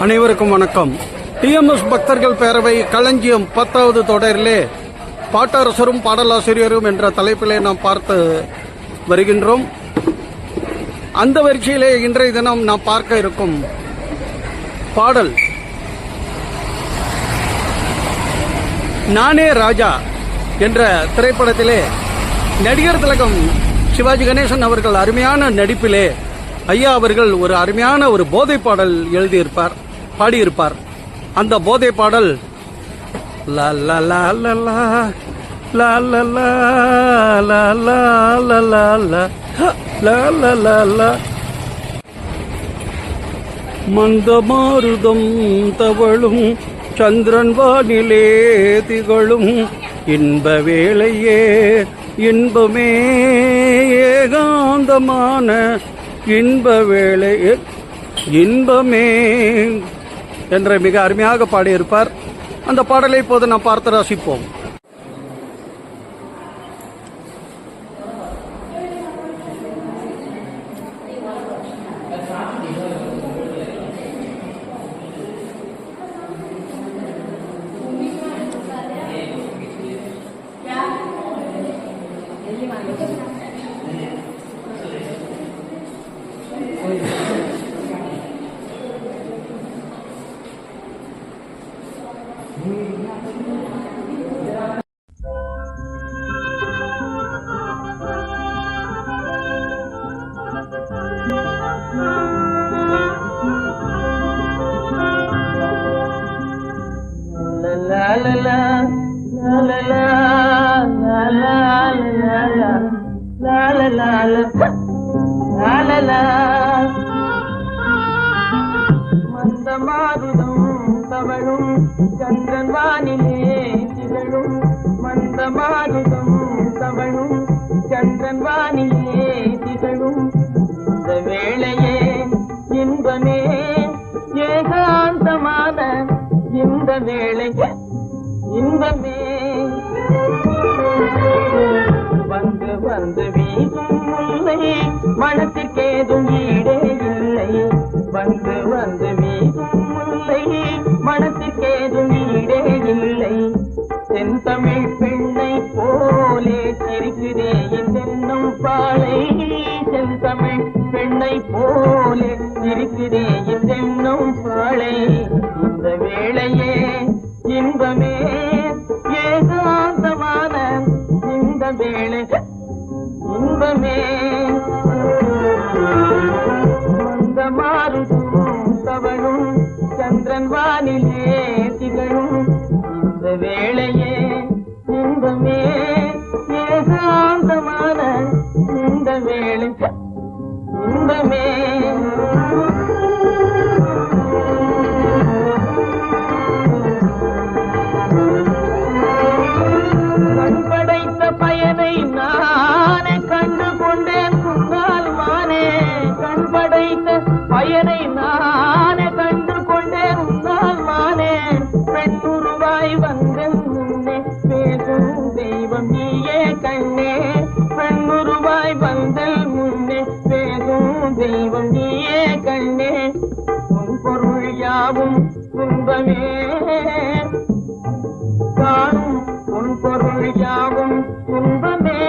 அனைவருக்கும் வணக்கம். டிஎம்எஸ் பக்தர்கள் பேரவை களஞ்சியம் 10வது தொடரிலே பாட்டரசரும் பாடலாசிரியரும் என்ற தலைப்பிலே நாம் பார்த்து வருகின்றோம். அந்த வரிசையிலே இன்றைய தினம் நாம் பார்க்க இருக்கும் பாடல் நானே ராஜா என்ற திரைப்படத்திலே நடிகர் திலகம் சிவாஜி கணேசன் அவர்கள் அருமையான நடிப்பிலே ஐயா அவர்கள் ஒரு அருமையான ஒரு போதை பாடல் எழுதியிருப்பார், பாடியிருப்பார். அந்த போதை பாடல் லா லா லா லா லா லா லா லா லா லா லா லா லா லா லா மந்தமாருதம் தவழும் சந்திரன் வானிலே திகழும் இன்ப வேளையே இன்பமே ஏகாந்தமான இன்ப வேளை இன்பமே என்ற மிக அருமையாக பாடியிருப்பார். அந்த பாடலை இப்போது நாம் பார்த்து ரசிப்போம். மந்தமாருதம் தவழும் சந்திரன் வானிலே திகழும் மந்தமாருதம் தவழும் சந்திரன் வானிலே திகழும் இந்த வேளையே இன்பமே ஏகாந்தமான இந்த வேளையே இன்பமே வந்து வந்து வீசும் முல்லை மனத்திற்கேதும் ஈடே இல்லை. வந்து வந்து வீசும் முல்லை மனத்திற்கேதும் ஈடே இல்லை. தென்தமிழ் பெண்ணை போலே சிரிக்கிறே தென்னும் பாலை. தென்தமிழ் பெண்ணை போலே சிரிக்கிறே தென்னும் பாலை. இந்த வேளையே இன்பமே ஏகாந்தமான இந்த வேளை இன்பமே. மந்தமாருதம் தவழும் சந்திரன் வானிலே திகழும் இந்த வேளையே இன்பமே ஏகாந்தமான இந்த வேளை இன்பமே. கண்படைத்த பயனை நானே கண்டு கொண்டேன் முன்னால் மானே. கண்படைத்த பயனை நானே கண்டு கொண்டேன் முன்னால் மானே. பெண்ணுருவாய் வந்தன் முன்னே பேசும் தெய்வம் நீயே கண்ணே. பெண்ணுருவாய் வந்தல் முன்னே பேசும் தெய்வம் நீயே கண்ணே. உன் பொருள் யாவும் துன்பமே காணும் உன் பொருள் யாவும் துன்பமே.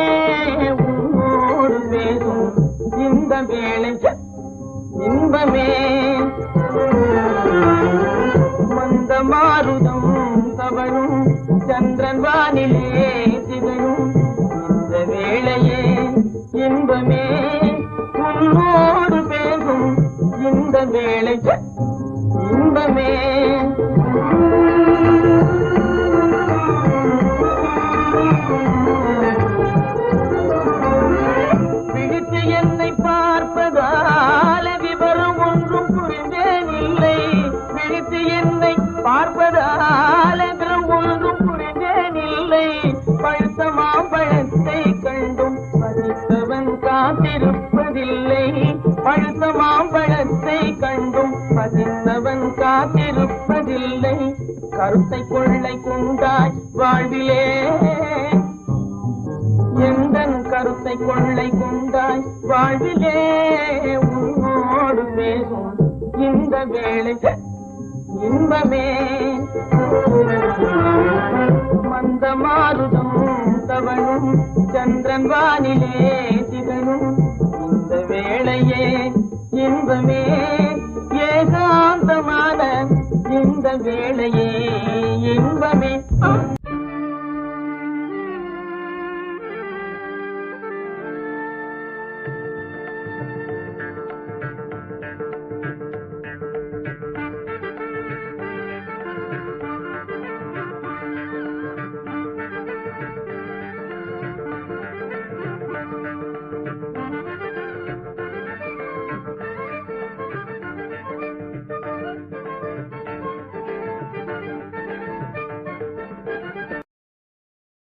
உன்னோடு பேசும் இந்த வேளை இன்பமே. மந்தமாருதம் தவழும் சந்திரன் வானிலே திகழும் இந்த வேளையே இன்பமே. உன்னோடு பேசும் இந்த வேளை இன்பமே. விழித்து என்னை பார்ப்பதால விவரம் ஒன்றும் புரிந்தேன் இல்லை. விழித்து என்னை பார்ப்பதால விவரம் ஒன்றும் புரிந்தேன் இல்லை. பழுத்த மாம்பழத்தை கண்டும் பசித்தவன் காத்திருப்பதில்லை. பழுத்த மாம்பழத்தை கண்டும் பசித்தவன் காத்திருப்பதில்லை. கருத்தை கொள்ளை கொண்டாய் வாழ்விலே எந்தன் கருத்தை கொள்ளை கொண்டாய் வாழ்விலே. உன்னோடு பேசும் இந்த வேளை இன்பமே. மந்த மாருதம் தவழும் சந்திரன் வானிலே திகழும் இந்த வேளையே இன்பமே. ஏகாந்தமான இந்த வேளையே